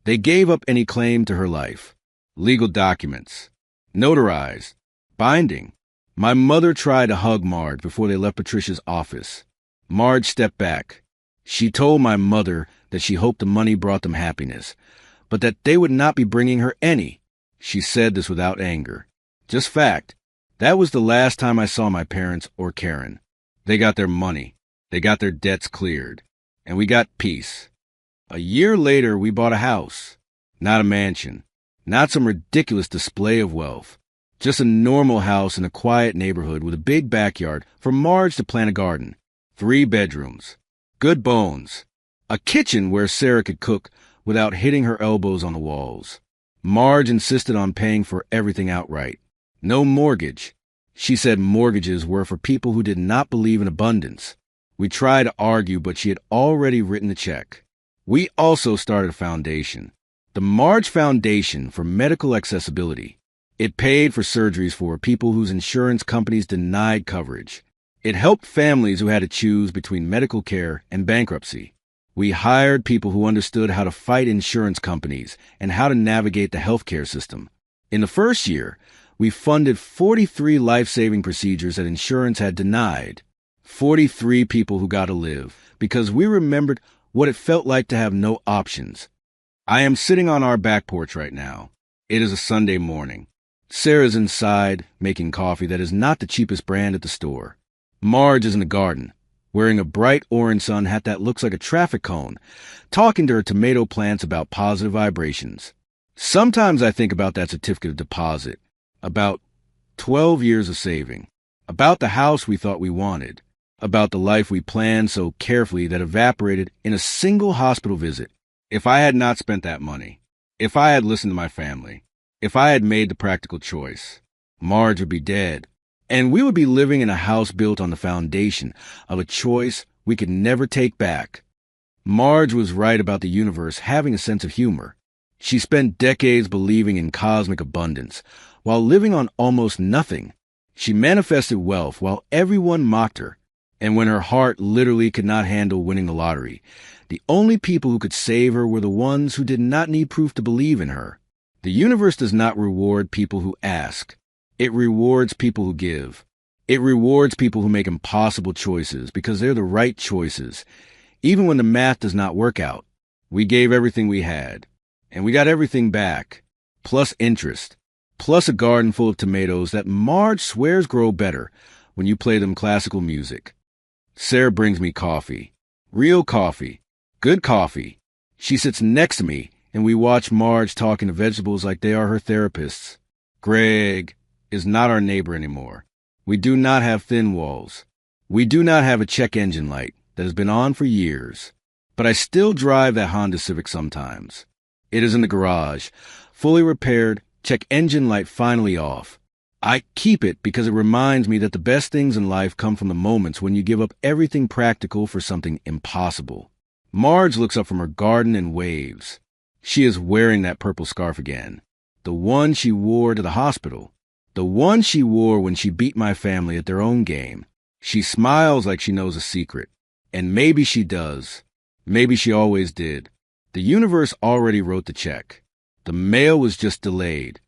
they gave up any claim to her life. Legal documents. Notarized. Binding. My mother tried to hug Marge before they left Patricia's office. Marge stepped back. She told my mother that she hoped the money brought them happiness, but that they would not be bringing her any. She said this without anger. Just fact. That was the last time I saw my parents or Karen. They got their money. They got their debts cleared. And we got peace. A year later, we bought a house. Not a mansion. Not some ridiculous display of wealth. Just a normal house in a quiet neighborhood with a big backyard for Marge to plant a garden. 3 bedrooms. Good bones. A kitchen where Sarah could cook without hitting her elbows on the walls. Marge insisted on paying for everything outright. No mortgage. She said mortgages were for people who did not believe in abundance. We tried to argue, but she had already written the check. We also started a foundation. The Marge Foundation for Medical Accessibility. It paid for surgeries for people whose insurance companies denied coverage. It helped families who had to choose between medical care and bankruptcy. We hired people who understood how to fight insurance companies and how to navigate the healthcare system. In the first year, we funded 43 life-saving procedures that insurance had denied. 43 people who got to live because we remembered what it felt like to have no options. I am sitting on our back porch right now. It is a Sunday morning. Sarah's inside making coffee that is not the cheapest brand at the store. Marge is in the garden, wearing a bright orange sun hat that looks like a traffic cone, talking to her tomato plants about positive vibrations. Sometimes I think about that certificate of deposit, about 12 years of saving, about the house we thought we wanted, about the life we planned so carefully that evaporated in a single hospital visit. If I had not spent that money, if I had listened to my family, if I had made the practical choice, Marge would be dead, and we would be living in a house built on the foundation of a choice we could never take back. Marge was right about the universe having a sense of humor. She spent decades believing in cosmic abundance, while living on almost nothing. She manifested wealth while everyone mocked her. And when her heart literally could not handle winning the lottery, the only people who could save her were the ones who did not need proof to believe in her. The universe does not reward people who ask. It rewards people who give. It rewards people who make impossible choices because they're the right choices, even when the math does not work out. We gave everything we had, and we got everything back, plus interest, plus a garden full of tomatoes that Marge swears grow better when you play them classical music. Sarah brings me coffee. Real coffee. Good coffee. She sits next to me and we watch Marge talking to vegetables like they are her therapists. Greg is not our neighbor anymore. We do not have thin walls. We do not have a check engine light that has been on for years. But I still drive that Honda Civic sometimes. It is in the garage, fully repaired, check engine light finally off. I keep it because it reminds me that the best things in life come from the moments when you give up everything practical for something impossible. Marge looks up from her garden and waves. She is wearing that purple scarf again. The one she wore to the hospital. The one she wore when she beat my family at their own game. She smiles like she knows a secret. And maybe she does. Maybe she always did. The universe already wrote the check. The mail was just delayed.